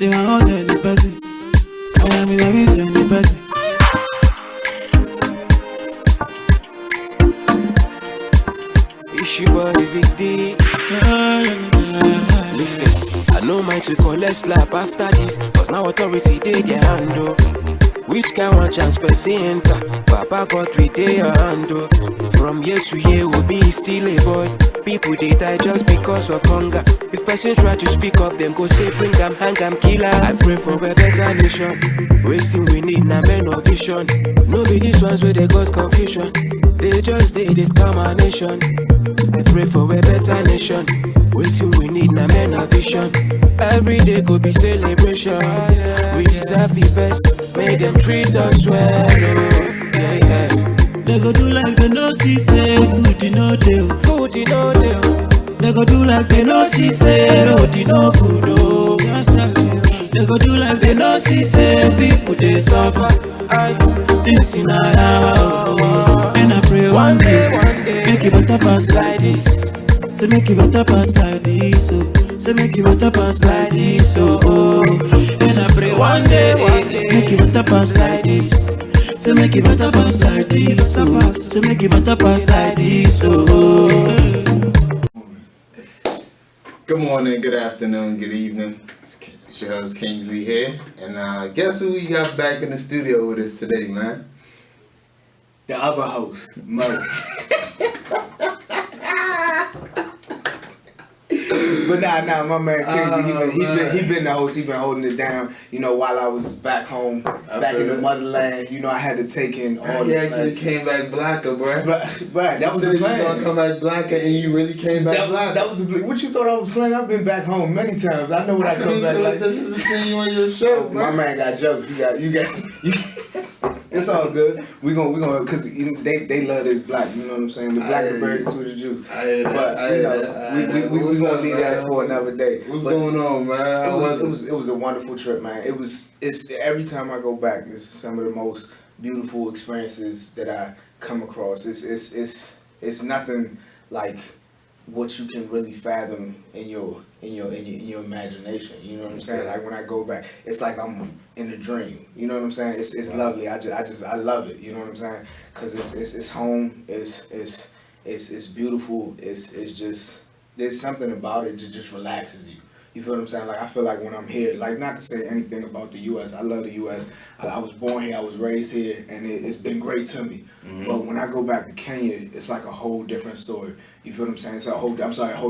Say I want to the person. I am in the person. Issue boy, big D. Listen, I know mine to collect slap after this, cause now authority they get handle. Which can one chance person enter? Papa got 3 day handle. From year to year will be still a boy. People they die just because of hunger. If person try to speak up, them go say bring them, hang them, killer. I pray for a better nation. Wasting we need na men of vision. No be these ones where they cause confusion. They just they scam our nation. I pray for a better nation. Waiting we need na men of vision. Every day go be celebration. We deserve the best. Make them treat us well. Oh, yeah. They go do like they no see say food you no deal. Food you no deal. They go do like they no see say road you no good oh. They go do like they no see say people they suffer. This in our hour. And I pray one day make it better pass like this. Say make it better pass like this oh. Say make it better pass like this oh. And I pray one day make it better pass like this. Say make it better pass like this oh. Say make it better pass like this oh. Good morning, good afternoon, good evening. It's your host Kingsley here, and guess who we got back in the studio with us today, man? The other host, Mo. But nah, my man Kingsley, he been the host. He been holding it down. You know, while I was back home, back in the motherland. You know, I had to take in all. You actually came back blacker, bro. Right, that was the plan. You gonna come back blacker, and you really came back blacker. That was the plan. What you thought I was playing? I've been back home many times. I know what I come back like. I see you on your show, bro. My man got jokes. You got. It's all good. We gonna, cause they love this black. You know what I'm saying? The black is very sweet as juice. But we gonna leave that for another day. What's going on, man? It was a wonderful trip, man. It's every time I go back, it's some of the most beautiful experiences that I come across. It's nothing like what you can really fathom in your imagination. You know what I'm saying? Like when I go back, it's like I'm in a dream. You know what I'm saying? It's lovely. I love it. You know what I'm saying? Cause it's home. It's beautiful. It's just there's something about it that just relaxes you. You feel what I'm saying? Like I feel like when I'm here, like not to say anything about the U.S. I love the U.S. I was born here. I was raised here, and it's been great to me. Mm-hmm. But when I go back to Kenya, it's like a whole different story. You feel what I'm saying? It's a whole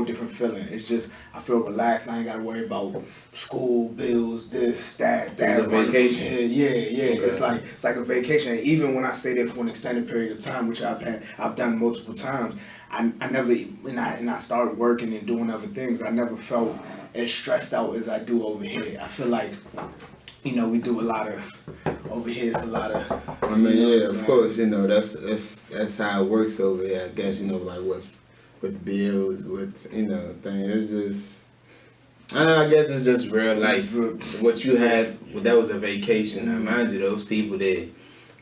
different feeling. It's just I feel relaxed. I ain't got to worry about school bills, this, that. It's a vacation. Yeah. Okay. It's like a vacation. And even when I stay there for an extended period of time, which I've done multiple times. I never, when I started working and doing other things, I never felt as stressed out as I do over here. I feel like, you know, we do a lot of, over here it's a lot of. I mean, yeah, of course, you know, that's how it works over here, I guess, you know, like with bills, with, you know, things. It's just, I guess it's just real life. What you had, that was a vacation. Now, mind you, those people they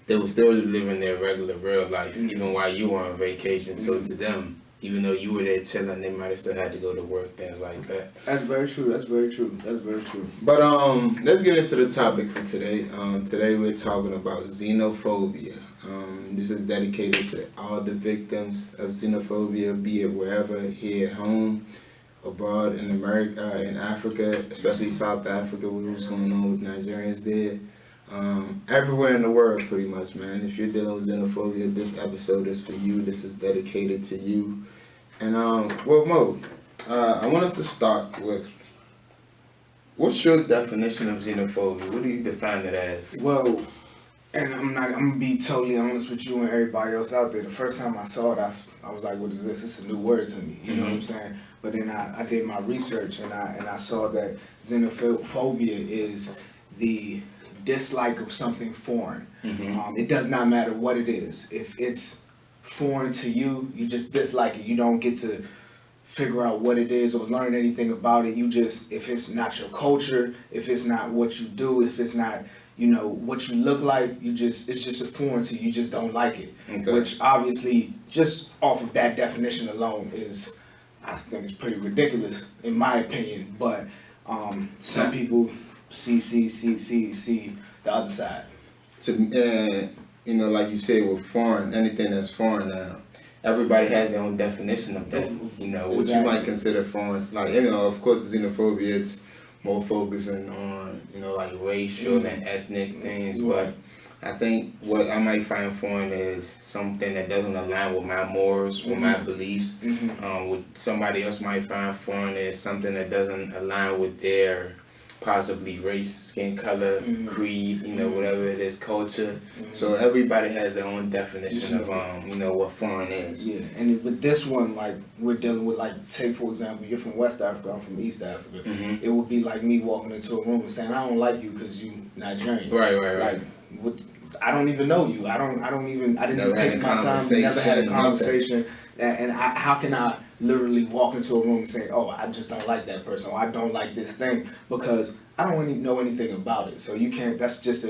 were still living their regular real life, even while you were on vacation. So to them, even though you were there chilling, they might have still had to go to work, things like that. That's very true. But let's get into the topic for today. Today we're talking about xenophobia. This is dedicated to all the victims of xenophobia, be it wherever, here at home, abroad in America, in Africa, especially South Africa, with what's going on with Nigerians there. Everywhere in the world, pretty much, man. If you're dealing with xenophobia, this episode is for you. This is dedicated to you. And well, Mo, I want us to start with, what's your definition of xenophobia? What do you define it as? Well, and I'm gonna be totally honest with you and everybody else out there. The first time I saw it, I was like, what is this? It's a new word to me. You know what I'm saying? But then I did my research and I saw that xenophobia is the dislike of something foreign. It does not matter what it is. If it's foreign to you, you just dislike it. You don't get to figure out what it is or learn anything about it. You just, if it's not your culture, if it's not what you do, if it's not, you know, what you look like, it's just a foreign to you. You just don't like it. Okay. Which obviously, just off of that definition alone I think it's pretty ridiculous in my opinion. But some people see the other side. You know, like you said, with foreign, anything that's foreign now, everybody has their own definition of that. You know, what you might consider foreign, like, you know, of course, xenophobia, it's more focusing on, you know, like racial and ethnic things, but I think what I might find foreign is something that doesn't align with my morals, with my beliefs. What somebody else might find foreign is something that doesn't align with their possibly race, skin color, creed, you know, whatever it is, culture. So everybody has their own definition of, you know, what foreign is. Yeah, and with this one, like, we're dealing with, like, take for example, you're from West Africa, I'm from East Africa. It would be like me walking into a room and saying, I don't like you because you Nigerian. Right. Like, I don't even know you. I didn't Never take my time. We never had a conversation. And how can I literally walk into a room and say, oh, I just don't like that person, or I don't like this thing, because I don't really know anything about it. So you can't. That's just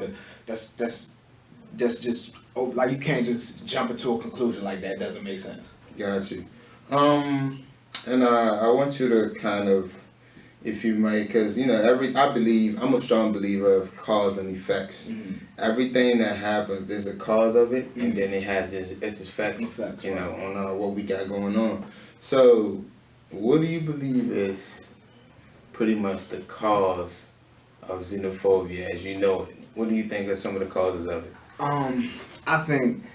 like, you can't just jump into a conclusion like that. It doesn't make sense. Got you. And I want you to kind of, if you might, because, you know, I'm a strong believer of cause and effects. Everything that happens, there's a cause of it, and then it has its effects, you know, on what we got going on. So, what do you believe is pretty much the cause of xenophobia as you know it? What do you think are some of the causes of it? I think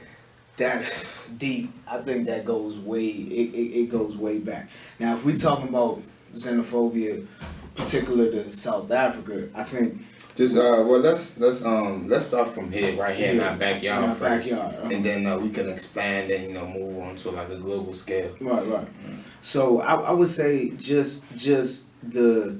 that's deep. I think that goes it goes way back. Now, if we're talking about xenophobia, particular to South Africa, I think just let's start from here, right here in our backyard first, and then we can expand and, you know, move on to like a global scale. Right. So I would say just the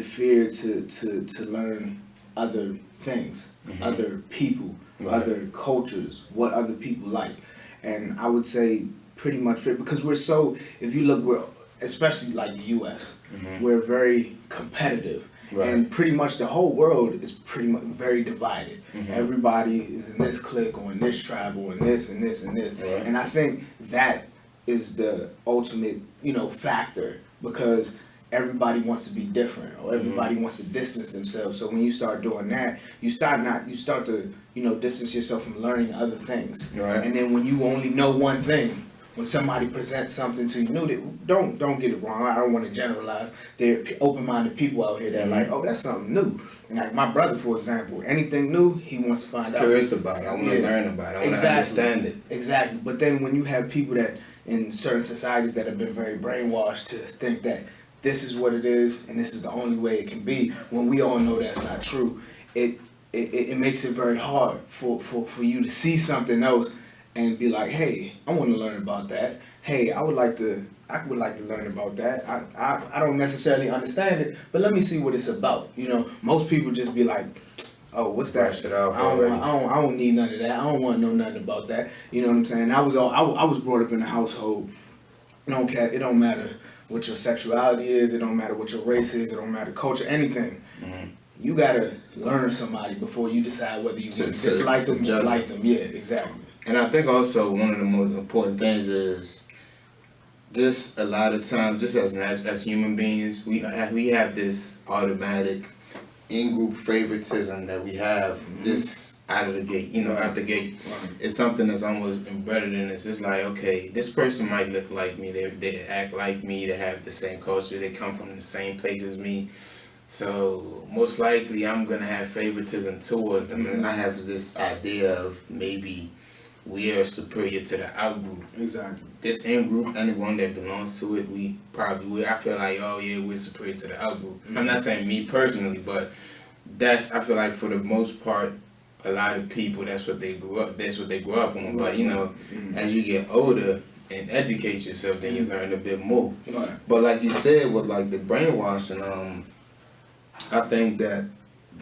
fear to learn other things, other people, other cultures, what other people like, and I would say pretty much fear, because we're so, if you look, we're, especially like the U.S., we're very competitive. And pretty much the whole world is pretty much very divided. Everybody is in this clique or in this tribe or in this and this and this. And I think that is the ultimate, you know, factor, because everybody wants to be different, or everybody wants to distance themselves. So when you start doing that, you start to, you know, distance yourself from learning other things. And then when you only know one thing, when somebody presents something to you new, don't get it wrong. I don't want to generalize. There are open-minded people out here that are like, oh, that's something new. And like my brother, for example, anything new, he wants to find out. Curious about it. I want to learn about it. I want to understand it. Exactly. But then when you have people that in certain societies that have been very brainwashed to think that this is what it is and this is the only way it can be, when we all know that's not true, it makes it very hard for you to see something else and be like, hey, I want to learn about that. Hey, I would like to learn about that. I don't necessarily understand it, but let me see what it's about. You know, most people just be like, oh, what's that? I don't need none of that. I don't want to know nothing about that. You know what I'm saying? I was brought up in a household. It don't matter what your sexuality is. It don't matter what your race is. It don't matter culture, anything. You gotta learn somebody before you decide whether you dislike them or like them. Yeah, exactly. And I think also one of the most important things is just a lot of times, just as human beings, we have this automatic in-group favoritism that we have just out of the gate. You know, out the gate, it's something that's almost embedded in us. It's like, okay, this person might look like me. They act like me. They have the same culture. They come from the same place as me. So most likely, I'm gonna have favoritism towards them, and I have this idea of maybe we are superior to the out group. Exactly. This in group, anyone that belongs to it, I feel like, oh yeah, we're superior to the out group. I'm not saying me personally, but I feel like for the most part, a lot of people, that's what they grew up on. But you know, as you get older and educate yourself, then you learn a bit more. But like you said, with like the brainwashing, I think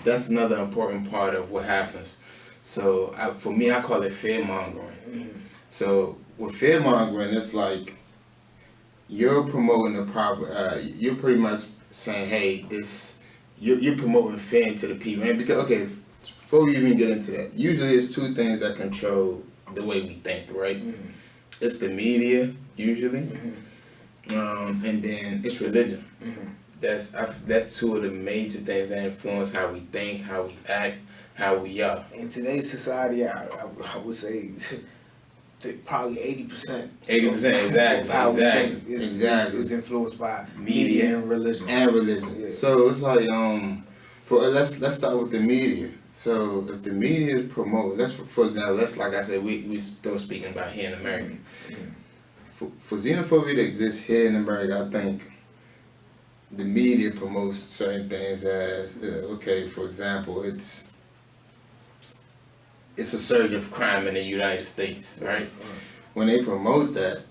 that's another important part of what happens. So for me, I call it fear mongering. So with fear mongering, it's like you're promoting the proper. You're pretty much saying, hey, you're promoting fear into the people. And because before we even get into that, usually it's two things that control the way we think, right? It's the media usually, and then it's religion. that's two of the major things that influence how we think, how we act, how we are. In today's society, I would say probably 80%. 80%, exactly, of how we exactly. think is, Exactly. is influenced by Media media and religion. And religion. Yeah. So it's like let's start with the media. So if the media is promote, for example, like I said, we still speaking about here in America. For xenophobia to exist here in America, I think the media promotes certain things as okay. For example, it's a surge of crime in the United States, right? When they promote that,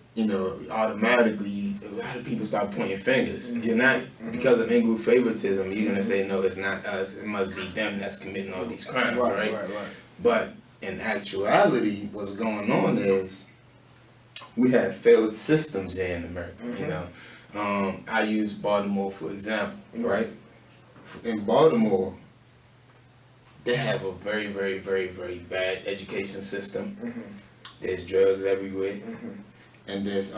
automatically a lot of people start pointing fingers. You're not, because of in-group favoritism, you're gonna say, no, it's not us, it must be them that's committing all these crimes, right? But in actuality, what's going on is we have failed systems here in America, I use Baltimore for example, right? In Baltimore, they have a very, very, very, very bad education system. There's drugs everywhere, and there's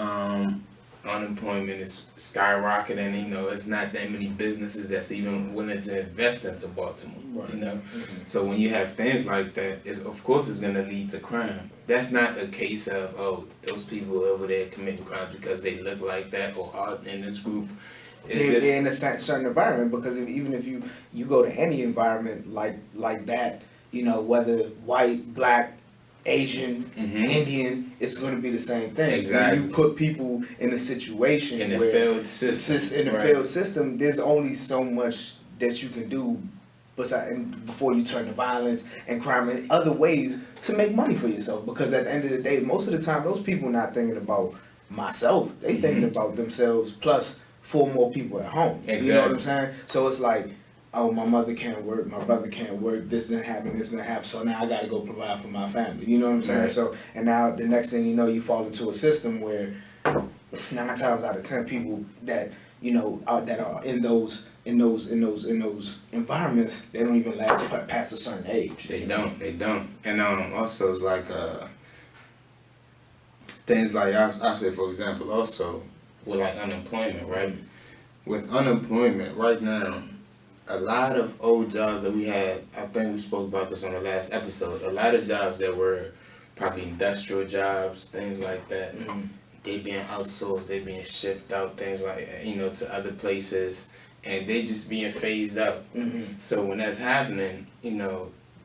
unemployment is skyrocketing. It's not that many businesses that's even willing to invest into Baltimore. So when you have things like that, of course it's gonna lead to crime. That's not a case of those people over there committing crimes because they look like that or are in this group. They're in a certain environment, because even if you go to any environment like that, whether white, black, Asian, Indian, it's going to be the same thing. Exactly. When you put people in a situation in a where failed system, failed system, there's only so much that you can do before you turn to violence and crime and other ways to make money for yourself. Because at the end of the day, most of the time, those people not thinking about myself. They thinking about themselves plus 4 more people at home. Exactly. You know what I'm saying? So it's like, oh, my mother can't work, my brother can't work, this didn't happen, so now I gotta go provide for my family. You know what I'm saying? Right. So, and now the next thing you know, you fall into a system where 9 times out of 10 people that that are in those environments, they don't even last past a certain age. They don't. And also it's like things like I say, for example, also with like unemployment, right? With unemployment right now, a lot of old jobs that we had, I think we spoke about this on the last episode, a lot of jobs that were probably industrial jobs, things like that, they being outsourced, they being shipped out, things like, to other places, and they just being phased out. So when that's happening,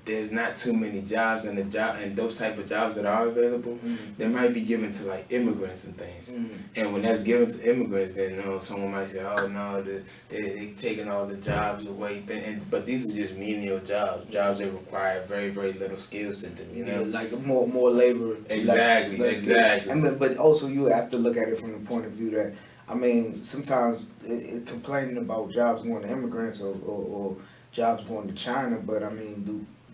there's not too many jobs, and those type of jobs that are available, they might be given to like immigrants and things. And when that's given to immigrants, then someone might say, oh no, they're taking all the jobs away. But these are just menial jobs that require very, very little skills to do. Like more labor. Exactly, less exactly. But also you have to look at it from the point of view that, sometimes complaining about jobs going to immigrants or jobs going to China, but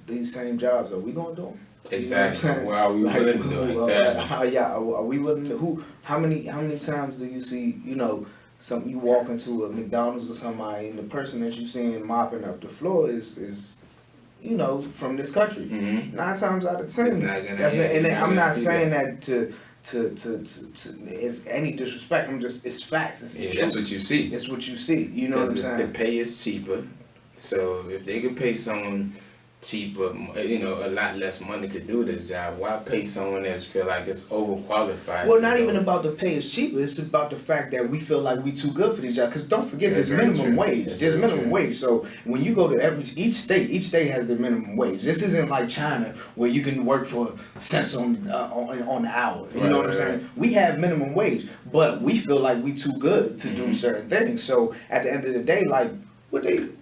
these same jobs, are we gonna do them? Exactly. Well, are we willing to do it? Exactly. Are we willing to? How many times do you see? You walk into a McDonald's or somebody, and the person that you seeing mopping up the floor is from this country. 9 times out of 10. And I'm not saying that to it's any disrespect. It's facts. It's the truth. That's what you see. It's what you see. You know what I'm saying? The pay is cheaper, so if they could pay someone cheaper, a lot less money to do this job, why pay someone that feel like it's overqualified? Well, not even about the pay is cheaper. It's about the fact that we feel like we too good for these jobs. Because don't forget, there's minimum wage. There's minimum wage. So when you go to each state has their minimum wage. This isn't like China where you can work for cents on the hour. You know what I'm saying? We have minimum wage, but we feel like we too good to do certain things. So at the end of the day, like,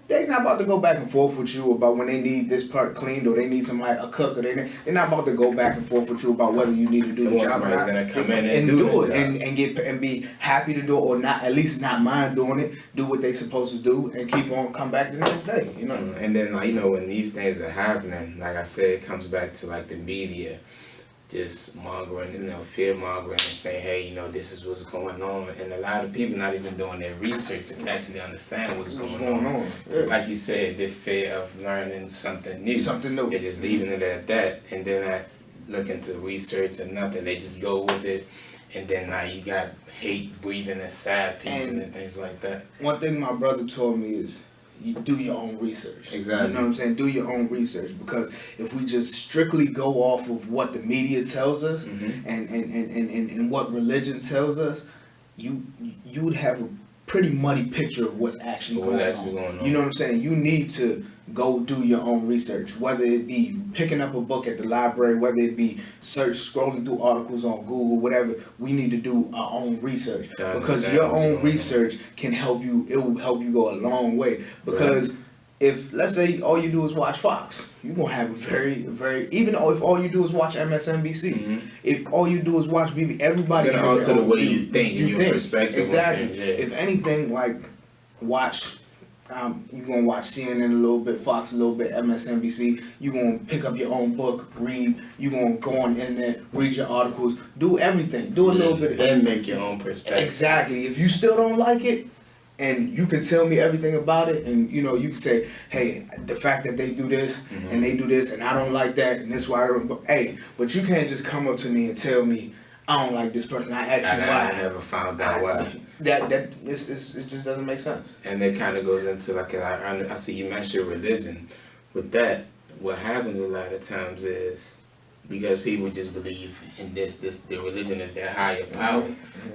they're not about to go back and forth with you about when they need this part cleaned or they need somebody, a cook, or they're not about to go back and forth with you about whether you need to do the job or not. Gonna come in and do it and be happy to do it, or not, at least not mind doing it, do what they supposed to do, and come back the next day. And then when these things are happening, like I said, it comes back to like the media just mongering, fear mongering, and saying, hey, this is what's going on, and a lot of people not even doing their research to actually understand what's going on. Yeah. Like you said, the fear of learning something new. They're just leaving it at that, and then not looking to research or nothing. They just go with it, and then now you got hate breathing inside people and things like that. One thing my brother told me is you do your own research. Exactly. You know what I'm saying? Do your own research, because if we just strictly go off of what the media tells us and what religion tells us, you would have a pretty muddy picture of what's actually going on. You know what I'm saying? You need to go do your own research, whether it be picking up a book at the library, whether it be scrolling through articles on Google, whatever. We need to do our own research, because your own research can help you. It will help you go a long way, because if, let's say, all you do is watch Fox, you're going to have a very, even if all you do is watch MSNBC, if all you do is watch BBC, everybody has alter the way you think and your perspective. Exactly. Things, If anything, like, watch, you're going to watch CNN a little bit, Fox a little bit, MSNBC, you're going to pick up your own book, read, you're going to go on the internet, read your articles, do everything, do a little bit. Then make your own perspective. Exactly. If you still don't like it, and you can tell me everything about it, and you can say, hey, the fact that they do this and they do this and I don't like that, and this why I don't, but you can't just come up to me and tell me I don't like this person. I asked you why. I never found out why. It just doesn't make sense. And it kind of goes into, like, I see you mention religion. With that, what happens a lot of times is, because people just believe in the religion is their higher power,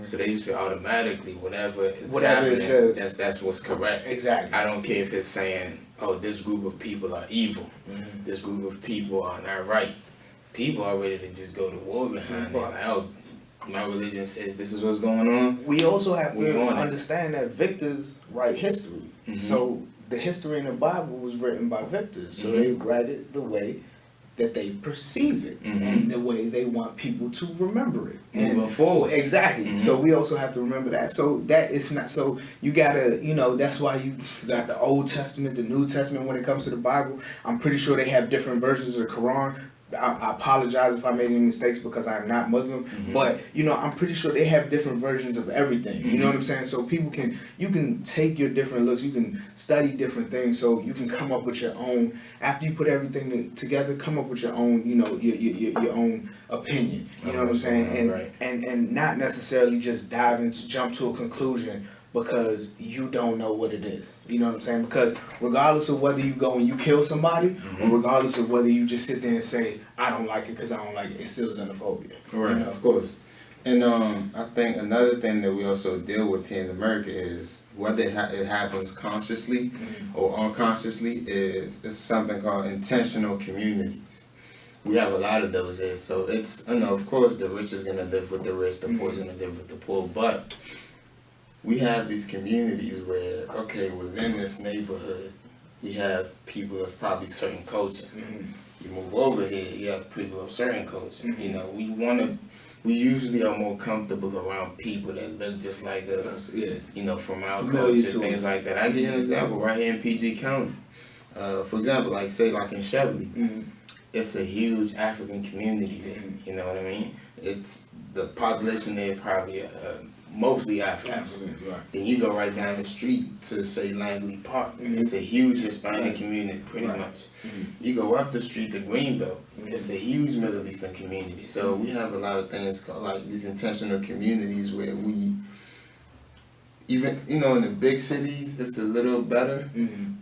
so they just feel automatically whatever happening, it says, that's what's correct. Exactly. I don't care if it's saying, oh, this group of people are evil, this group of people are not right. People are ready to just go to war behind it. Like, oh, my religion says this is what's going on. We also have to understand that victors write history. So the history in the Bible was written by victors, so they write it the way that they perceive it and the way they want people to remember it. Moving forward. Exactly. So we also have to remember that. So that is not, so you gotta, that's why you got the Old Testament, the New Testament when it comes to the Bible. I'm pretty sure they have different versions of the Quran. I apologize if I made any mistakes because I'm not Muslim, but I'm pretty sure they have different versions of everything. You know what I'm saying? So you can take your different looks, you can study different things, so you can come up with your own. After you put everything together, come up with your own, your own opinion. You know what I'm saying? And not necessarily just jump to a conclusion because you don't know what it is. You know what I'm saying? Because regardless of whether you go and you kill somebody, or regardless of whether you just sit there and say, I don't like it because I don't like it, it's still xenophobia. Right, of course. And I think another thing that we also deal with here in America is whether it happens consciously or unconsciously is something called intentional communities. We have a lot of those here. So it's, of course, the rich is going to live with the rich, the poor is going to live with the poor, but we have these communities where, within this neighborhood, we have people of probably certain culture. You move over here, you have people of certain culture. We usually are more comfortable around people that look just like us, from our culture, things like that. I give you an example right here in PG County. For example, like in Cheverly, it's a huge African community there, you know what I mean? It's the population there probably mostly Africans. Right. Then you go right down the street to, say, Langley Park. It's a huge Hispanic community, pretty much. You go up the street to Greenbelt. It's a huge Middle Eastern community. So we have a lot of things called, like, these intentional communities where we, even, in the big cities, it's a little better.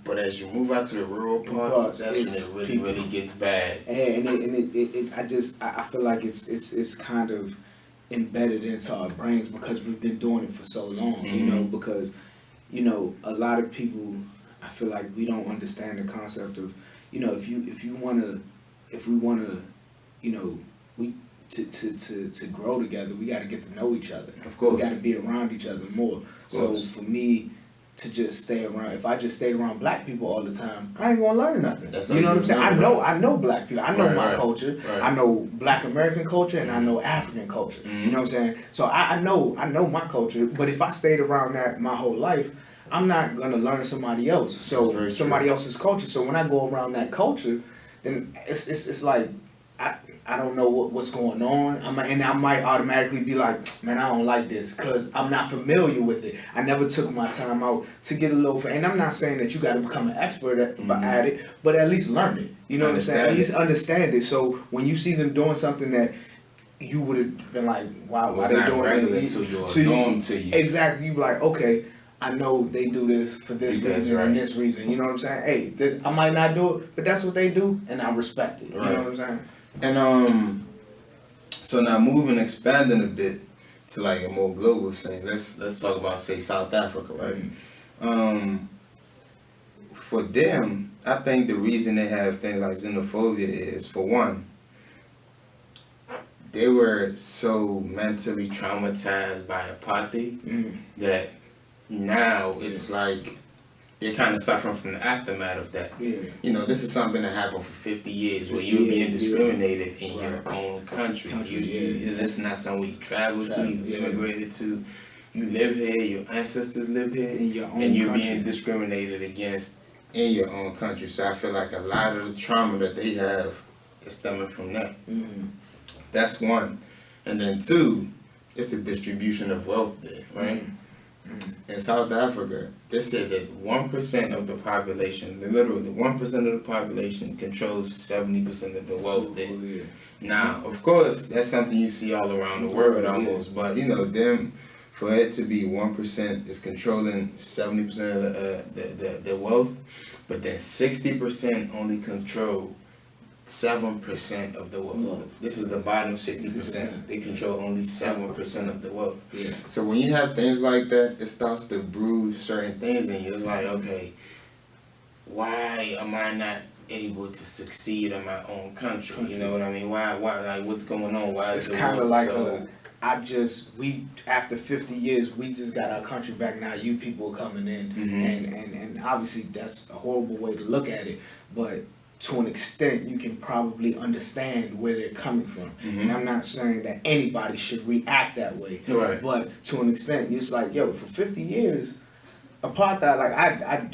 But as you move out to the rural parts, that's when it really gets bad. And I feel like it's kind of embedded into our brains because we've been doing it for so long, because, a lot of people, I feel like we don't understand the concept of, if we wanna, to grow together, we gotta get to know each other. Of course. We gotta be around each other more. So for me to just stay around, if I just stayed around black people all the time, I ain't gonna learn nothing. You know what I'm saying? I know black people. I know my culture. I know Black American culture and I know African culture. You know what I'm saying? So I know my culture, but if I stayed around that my whole life, I'm not gonna learn somebody else. So somebody else's culture. So when I go around that culture, then it's like I don't know what's going on. I might automatically be like, man, I don't like this because I'm not familiar with it. I never took my time out to get a little. And I'm not saying that you got to become an expert at it, but at least learn it. You know what I'm saying? At least understand it. So when you see them doing something that you would have been like, wow, why It's they not doing regular it? to you or norm to you. Exactly. You be like, okay, I know they do this for this reason and this reason. You know what I'm saying? Hey, this, I might not do it, but that's what they do, and I respect it. You know what I'm saying? And so now expanding a bit to like a more global thing. Let's talk about, say, South Africa, right? For them, I think the reason they have things like xenophobia is, for one, they were so mentally traumatized by apartheid that now it's like they're kind of suffering from the aftermath of that. You know, this is something that happened for 50 years where you're being discriminated in your own country. This is not somewhere you travel to, you immigrated to, you live here, your ancestors lived here, in your own and you're country. being discriminated against in your own country. So I feel like a lot of the trauma that they have is stemming from that. That's one. And then two, it's the distribution of wealth there, right? In South Africa, they said that 1% of the population, literally 1% of the population controls 70% of the wealth there. Now, of course, that's something you see all around the world almost, but you know, them, for it to be 1% is controlling 70% of the wealth, but then 60% only control 7% of the wealth. This is the bottom 60%. They control only 7% of the wealth. So when you have things like that, it starts to bruise certain things in you. It's like, okay, why am I not able to succeed in my own country? You know what I mean? Why, like, what's going on? Why is it's kind of like we after 50 years we just got our country back. Now you people are coming in, and obviously that's a horrible way to look at it, but to an extent you can probably understand where they're coming from. And I'm not saying that anybody should react that way, but to an extent it's like, yo, for 50 years apartheid, like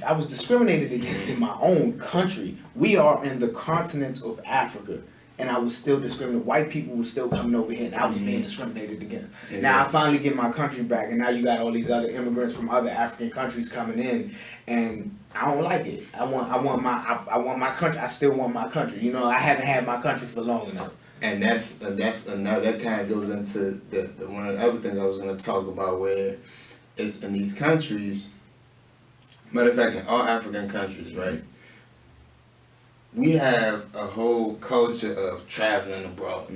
I was discriminated against in my own country. We are in the continent of Africa, and I was still discriminated. White people were still coming over here, and I was being discriminated against. Now I finally get my country back, and now you got all these other immigrants from other African countries coming in, and I don't like it. I want my country. I still want my country. You know, I haven't had my country for long enough. And that's another, that kind of goes into the one of the other things I was going to talk about, where it's in these countries. Matter of fact, in all African countries, right? We have a whole culture of traveling abroad.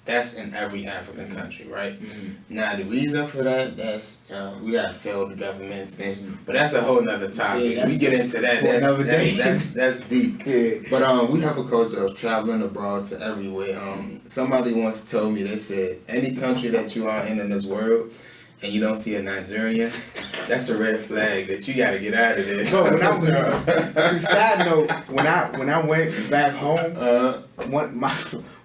That's in every African country, right? Now, the reason for that, that's we have failed governments, but that's a whole nother topic. We get into that. That's deep. But we have a culture of traveling abroad to everywhere. Somebody once told me, they said, any country that you are in this world, and you don't see a Nigerian, that's a red flag that you gotta get out of this. So when I was, side note, when I went back home,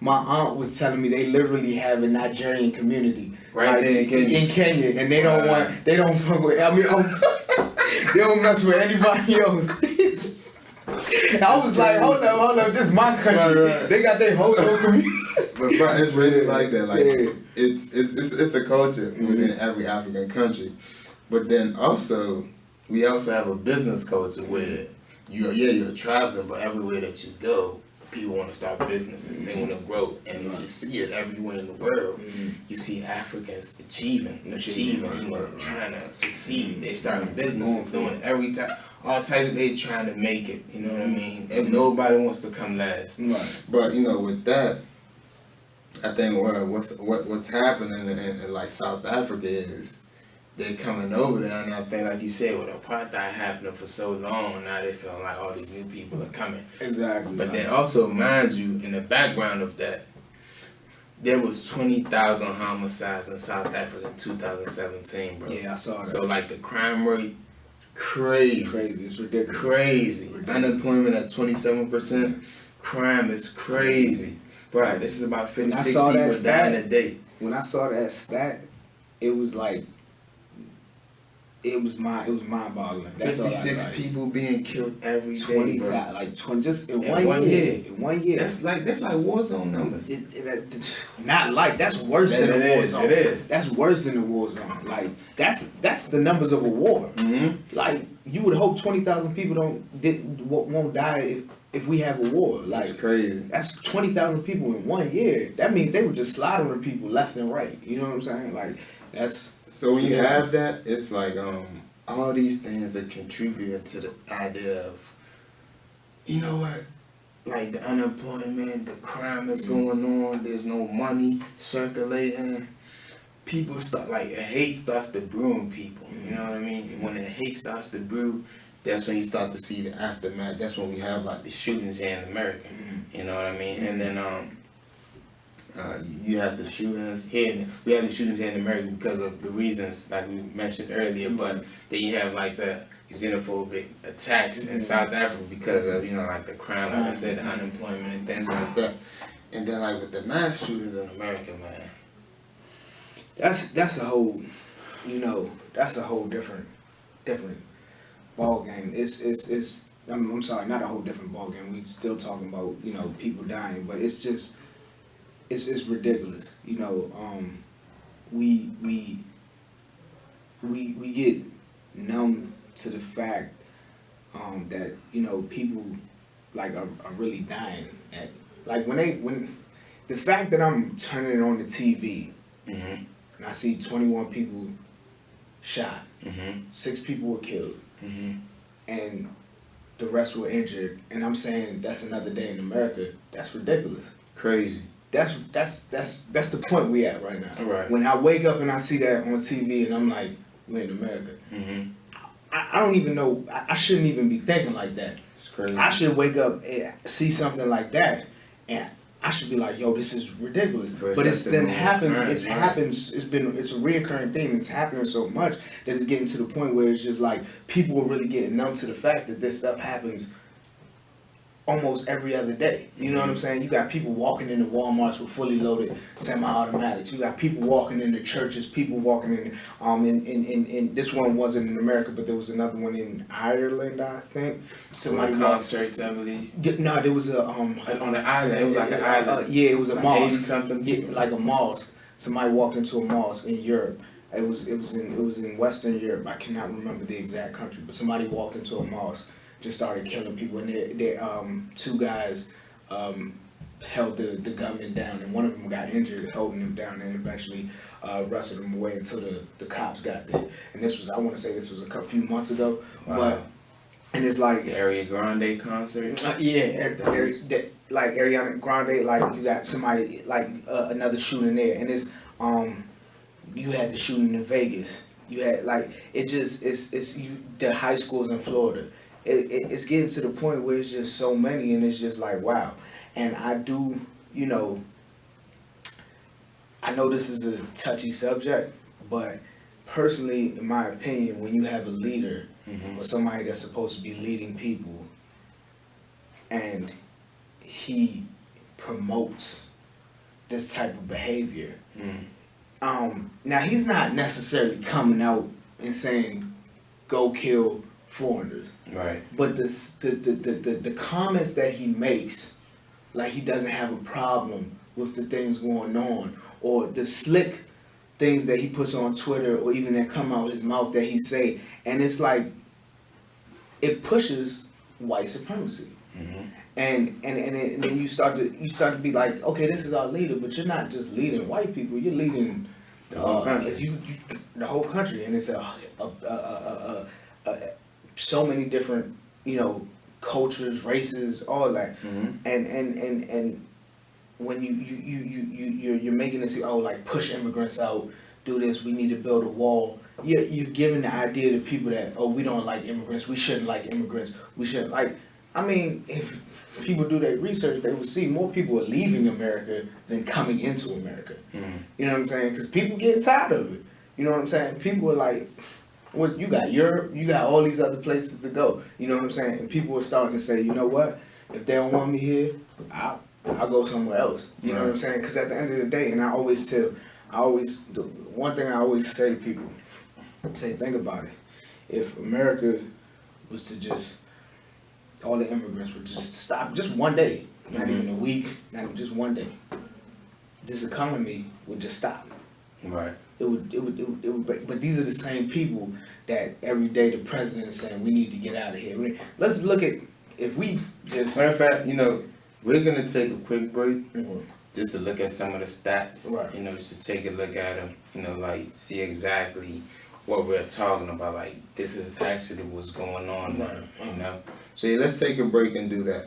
my aunt was telling me they literally have a Nigerian community right there in Kenya, and they don't they don't mess with anybody else. I was like, hold up, this is my country. They got their whole little community. But bro, it's really like that. Like it's a culture within every African country. But then also we also have a business culture where you're traveling, but everywhere that you go, people want to start businesses. They want to grow, and if you see it everywhere in the world, you see Africans achieving, you know, trying to succeed. They start businesses, doing every time. All type of they trying to make it, you know what I mean? And nobody wants to come last. But you know, with that, I think what's happening in like South Africa is they're coming over there, and I think, like you said, with apartheid happening for so long, now they feel like all these new people are coming. Exactly. But then also, mind you, in the background of that, there was 20,000 homicides in South Africa in 2017, bro. Yeah, I saw that. So like the crime rate, crazy. It's ridiculous. Crazy. Unemployment at 27%. Crime is crazy. Bro, this is about 56 people dying a day. When I saw that stat, it was like, it was mind-boggling. 56 people being killed every day, bro. Like 20, just in one year. In 1 year. That's like war zone numbers. That's worse than a war zone. It is. That's worse than a war zone. Like that's the numbers of a war. Like you would hope 20,000 people won't die if we have a war. Like, That's crazy. That's 20,000 people in 1 year. That means they were just slaughtering people left and right. You know what I'm saying? Like, that's... So when you have that, it's like all these things are contributing to the idea of, you know what, like the unemployment, the crime is going on, there's no money circulating. People start, like, hate starts to brew in people, you know what I mean? And when the hate starts to brew, that's when you start to see the aftermath. That's when we have, like, the shootings here in America, you know what I mean? And then you have the shootings here. We have the shootings here in America because of the reasons, like we mentioned earlier, but then you have, like, the xenophobic attacks in South Africa because of, you know, like the crime, like I said, the unemployment and things like that. And then, like, with the mass shootings in America, man. That's a whole, you know, that's a whole different ball game. It's I'm sorry, not a whole different ball game. We still talking about, you know, people dying, but it's just it's ridiculous. You know, we get numb to the fact that, you know, people like are really dying at, like, when the fact that I'm turning on the TV and I see 21 people shot, 6 people were killed, and the rest were injured, and I'm saying that's another day in America. That's ridiculous. Crazy. That's the point we at right now. Right. When I wake up and I see that on TV and I'm like, we're in America. I don't even know. I shouldn't even be thinking like that. It's crazy. I should wake up and see something like that, and I should be like, yo, this is ridiculous. But it's then happened. It's happens. It's a reoccurring thing. It's happening so much that it's getting to the point where it's just like people are really getting numb to the fact that this stuff happens almost every other day. You know what I'm saying? You got people walking into Walmarts with fully loaded semi-automatics. You got people walking into churches, people walking in this one wasn't in America, but there was another one in Ireland, I think. Somebody concerts, I believe. No, there was a on the island. It was like an island. Yeah, it was a like mosque. Something. Yeah, like a mosque. Somebody walked into a mosque in Europe. It was in Western Europe. I cannot remember the exact country, but somebody walked into a mosque, just started killing people, and they 2 guys held the gunman down, and one of them got injured holding him down, and eventually wrestled him away until the cops got there. And this was, I want to say, this was a few months ago. Wow. But and it's like the Ariana Grande concert. Like Ariana Grande, like you got somebody like another shooting there, and it's you had the shooting in Vegas. You had like the high schools in Florida. It's getting to the point where it's just so many, and it's just like, wow. And I do, you know, I know this is a touchy subject, but personally, in my opinion, when you have a leader or somebody that's supposed to be leading people, and he promotes this type of behavior, now he's not necessarily coming out and saying, go kill foreigners. Right. But the comments that he makes, like he doesn't have a problem with the things going on, or the slick things that he puts on Twitter, or even that come out his mouth that he say, and it's like it pushes white supremacy. And then you start to be like, okay, this is our leader, but you're not just leading white people, you're leading the whole country. The whole country, and it's so many different, you know, cultures, races, all that. And when you're making it see, oh, like push immigrants out, do this, we need to build a wall. You're giving the idea to people that, oh, we don't like immigrants, we shouldn't like immigrants, we shouldn't like. I mean, if people do their research, they will see more people are leaving America than coming into America. You know what I'm saying? Because people getting tired of it. You know what I'm saying? People are like, well, you got Europe, you got all these other places to go. You know what I'm saying? And people are starting to say, you know what? If they don't want me here, I'll go somewhere else. You know what I'm saying? Because at the end of the day, and the one thing I always say to people, I say, think about it. If America was to just, all the immigrants would just stop, just one day, not even a week, not even just one day, this economy would just stop. Right. It would break. But these are the same people that every day the president is saying we need to get out of here. I mean, let's look at if we just Matter of fact, we're gonna take a quick break Mhm. just to look at some of the stats. Right. Just to take a look at them. Like see exactly what we're talking about. Like this is actually what's going on now. Right. So yeah, let's take a break and do that.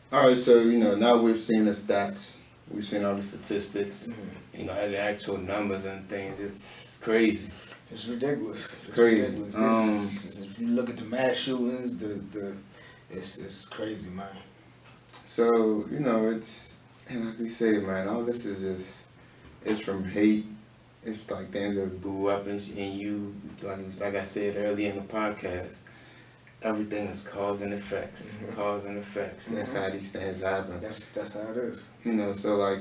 All right, so now we've seen the stats, we've seen all the statistics, the actual numbers and things. It's crazy. It's ridiculous. It's crazy. Ridiculous. If you look at the mass shootings, it's crazy, man. So it's and like we say, man, all this is it's from hate. It's like things that grew up in you, like I said earlier in the podcast. Everything is cause and effects. Cause and effects. That's how these things happen. That's how it is. So like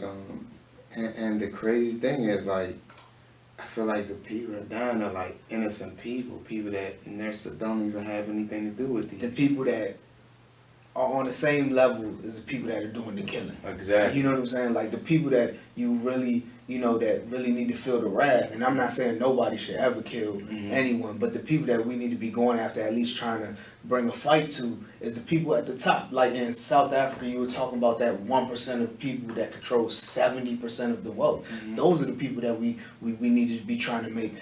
and the crazy thing is like I feel like the people that dying are like innocent people that nurses don't even have anything to do with these. The people that are on the same level as the people that are doing the killing. Exactly. You know what I'm saying? Like the people that you really, that really need to feel the wrath. And I'm not saying nobody should ever kill anyone, but the people that we need to be going after, at least trying to bring a fight to, is the people at the top. Like in South Africa, you were talking about that 1% of people that control 70% of the wealth. Those are the people that we need to be trying to make,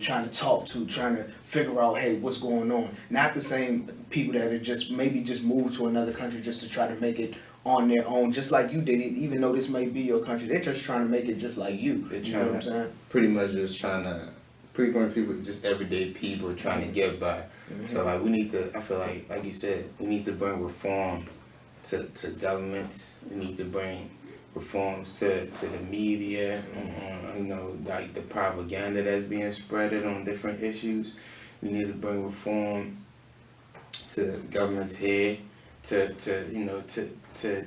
trying to talk to, trying to figure out, hey, what's going on. Not the same people that are just maybe just moved to another country just to try to make it on their own, just like you did it, even though this may be your country. They're just trying to make it just like you. You know what I'm saying? Pretty much just trying to, pretty much people, just everyday people trying to get by. So like we need to, I feel like you said, we need to bring reform to governments. We need to bring reforms to the media, like the propaganda that's being spread on different issues. We need to bring reform to government's head to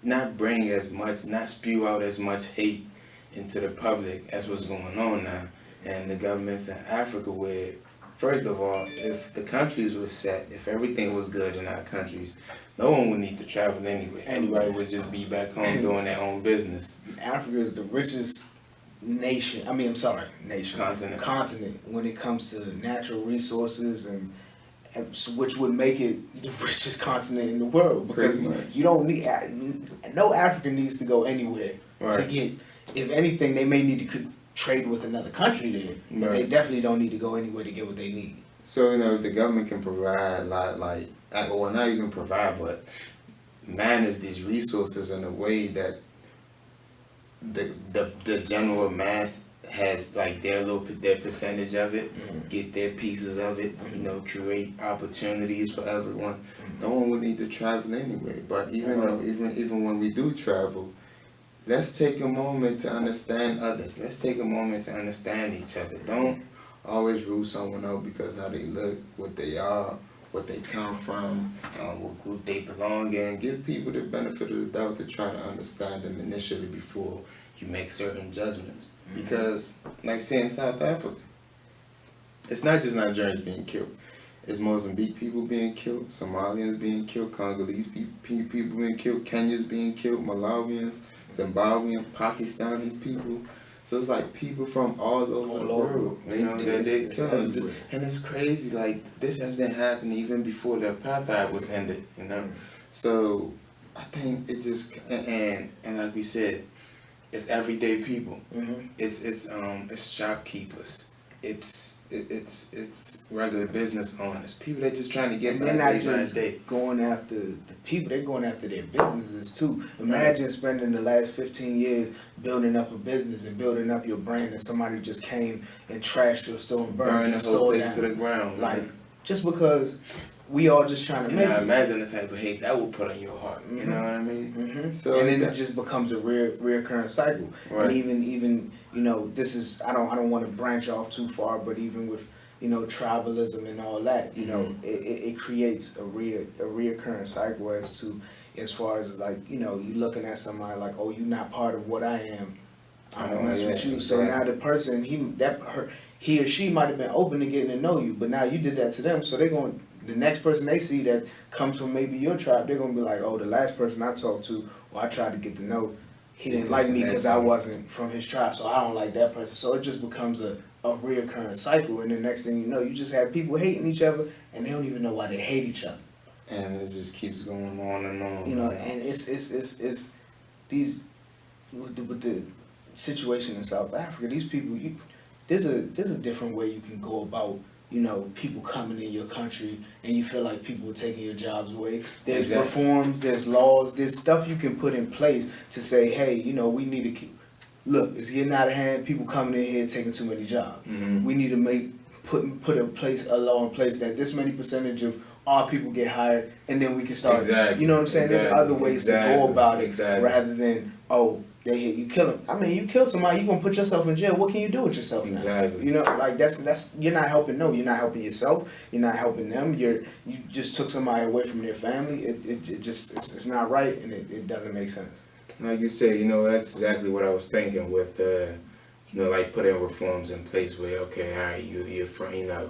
not bring as much, not spew out as much hate into the public as what's going on now. And the governments in Africa where, first of all, if the countries were set, if everything was good in our countries, no one would need to travel anyway. Everybody would just be back home doing their own business. Africa is the richest continent when it comes to natural resources, and which would make it the richest continent in the world, because you don't need, no African needs to go anywhere to get, if anything, they may need to trade with another country there, but they definitely don't need to go anywhere to get what they need. So if the government can provide well, not even provide, but manage these resources in a way that the general mass has like their percentage of it, get their pieces of it, create opportunities for everyone. No one would need to travel anyway. But even when we do travel, let's take a moment to understand others. Let's take a moment to understand each other. Don't always rule someone out because how they look, what they are, what they come from, what group they belong in. Give people the benefit of the doubt to try to understand them initially before you make certain judgments. Because, like say in South Africa, it's not just Nigerians being killed. It's Mozambique people being killed, Somalians being killed, Congolese people being killed, Kenyans being killed, Malawians, Zimbabwean, Pakistanis people. So it's like people from all over the world, they're killing. And it's crazy, like this has been happening even before the apartheid was ended, So I think it just, and like we said, it's everyday people. It's shopkeepers. It's regular business owners. People that just trying to get by day by day. Going after the people, they're going after their businesses too. Imagine spending the last 15 years building up a business and building up your brand, and somebody just came and trashed your store and burned your store down to the ground. Like just because we all just trying to make it. Imagine the type of hate that will put on your heart. You know what I mean? So and then it just becomes a reoccurring cycle. Right. And even this is, I don't want to branch off too far, but even with tribalism and all that, it creates a reoccurring cycle as far as like you looking at somebody like, oh, you're not part of what I am. I don't mess with you. So now the person he or she might have been open to getting to know you, but now you did that to them, so they're going. The next person they see that comes from maybe your tribe, they're gonna be like, oh, the last person I talked to, or I tried to get to know, he didn't like me because I wasn't from his tribe, so I don't like that person. So it just becomes a reoccurring cycle, and the next thing you know, you just have people hating each other, and they don't even know why they hate each other. And it just keeps going on and on. You know, and it's these with the situation in South Africa, these people, there's a different way you can go about, you know, people coming in your country and you feel like people are taking your jobs away. There's reforms, there's laws, there's stuff you can put in place to say, hey, you know, we need to keep, look, it's getting out of hand, people coming in here taking too many jobs. We need to put a law in place that this many percentage of our people get hired, and then we can start, you know what I'm saying? There's other ways to go about it rather than, oh, they hit you, kill them. I mean, you kill somebody, you gonna put yourself in jail. What can you do with yourself now? You know, like that's you're not helping. No, you're not helping yourself. You're not helping them. You just took somebody away from their family. It's not right, and it doesn't make sense. Like you said, you know, that's exactly what I was thinking with, you know, like putting reforms in place where, okay, all right, you're from, you know,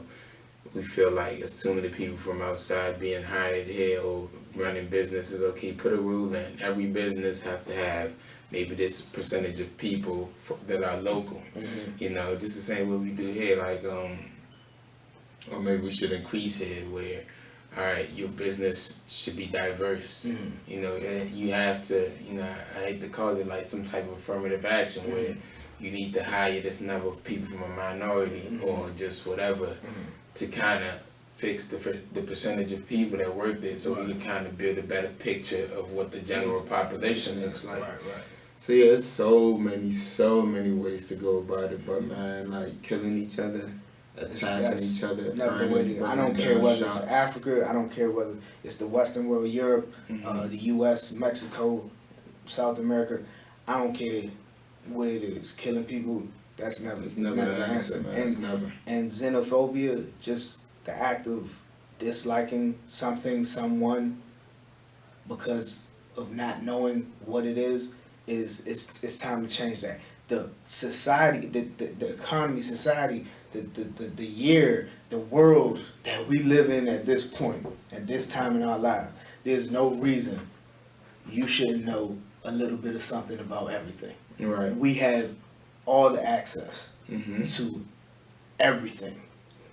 we feel like it's too many people from outside being hired here or running businesses. Okay, put a rule in. Every business have to have maybe this percentage of people that are local. You know, just the same way we do here. Like, or maybe we should increase here where, all right, your business should be diverse. You know, you have to, you know, I hate to call it like some type of affirmative action where you need to hire this number of people from a minority or just whatever to kind of fix the percentage of people that work there, so we can kind of build a better picture of what the general population looks like. So yeah, there's so many ways to go about it, but man, like killing each other, attacking each other. I don't care whether it's Africa, I don't care whether it's the Western world, Europe, the U.S., Mexico, South America. I don't care where it is. Killing people, that's never the answer, man. And xenophobia, just the act of disliking something, someone, because of not knowing what it is it's time to change that. The society, the economy, society, the year, the world that we live in at this point, at this time in our lives, there's no reason you shouldn't know a little bit of something about everything. We have all the access to everything.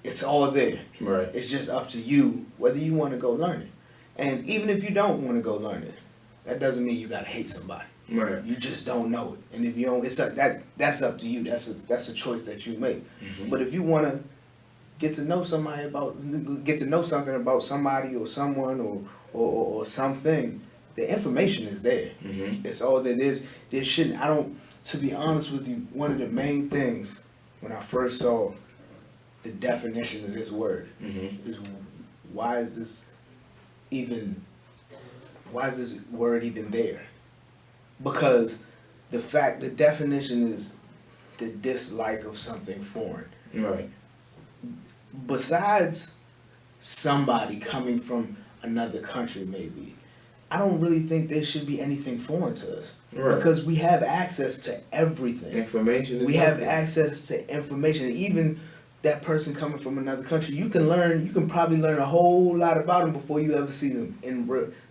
It's all there. It's just up to you whether you want to go learn it. And even if you don't want to go learn it, that doesn't mean you gotta hate somebody. You just don't know it. And if you don't, that's up to you. That's a choice that you make. But if you wanna get to know something about somebody or someone or something, the information is there. It's all that is. There shouldn't. To be honest with you, one of the main things when I first saw the definition of this word is why is this word even there? Because the definition is the dislike of something foreign. Besides somebody coming from another country, maybe, I don't really think there should be anything foreign to us. Because we have access to everything. Information is we have access to information. Even that person coming from another country, you can probably learn a whole lot about them before you ever see them in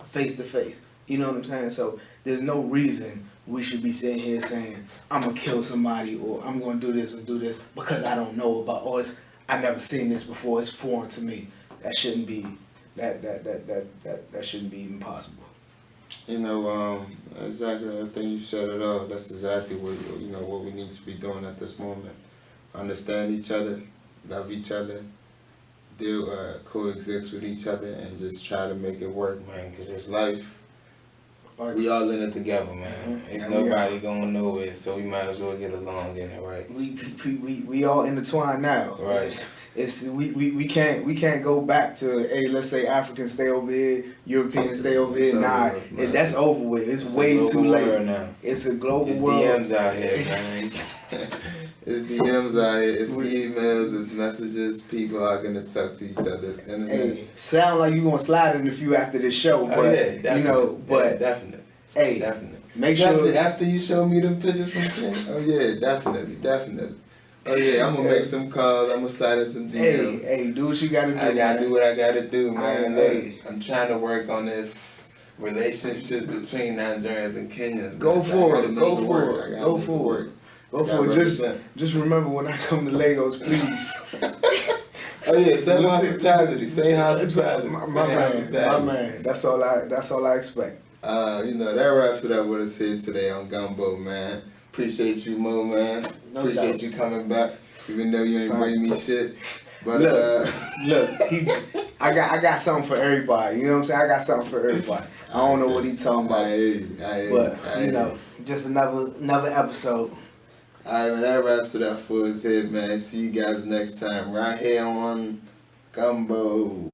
face to face. You know what I'm saying? So there's no reason we should be sitting here saying, I'm gonna kill somebody or I'm gonna do this or do this because I don't know about, or I've never seen this before, it's foreign to me. That shouldn't be that shouldn't be even possible. You know, exactly. I think you said it all. That's exactly what we need to be doing at this moment. Understand each other, love each other, coexist with each other, and just try to make it work, man. Because it's life. We all in it together, man. Ain't nobody going nowhere, so we might as well get along in it, right? We all intertwined now. It's we can't go back to, hey, let's say Africans stay over here, Europeans stay over here. That's over with. It's way too late now. It's a global world. It's DMs out here, man. It's DMs out here. It's emails. It's messages. People are gonna talk to each other. It's internet. Hey, sound like you gonna slide in a few after this show, but definitely. Hey, definitely. Make sure after you show me the pictures from Ken. Oh yeah, definitely. Oh yeah, I'm gonna make some calls. I'm gonna slide in some DMs. Hey, do what you gotta do. I gotta do what I gotta do, man. I'm trying to work on this relationship between Nigerians and Kenyans. Go man. So I for gotta it. make Go it for work. it. I gotta Go make it for work. it. Go for it. Just remember when I come to Lagos, please. Oh yeah, say hospitality. Say hospitality. My man. That's all I expect. You know, that wraps it up with us here today on Gumbo, man. Appreciate you, Mo, man. No Appreciate doubt. you coming back, even though you ain't bring me shit. But Look, I got something for everybody. You know what I'm saying? I got something for everybody. I don't know what he talking about. But you know, just another episode. Alright, man, that wraps it up for us here, man. See you guys next time right here on Gumbo.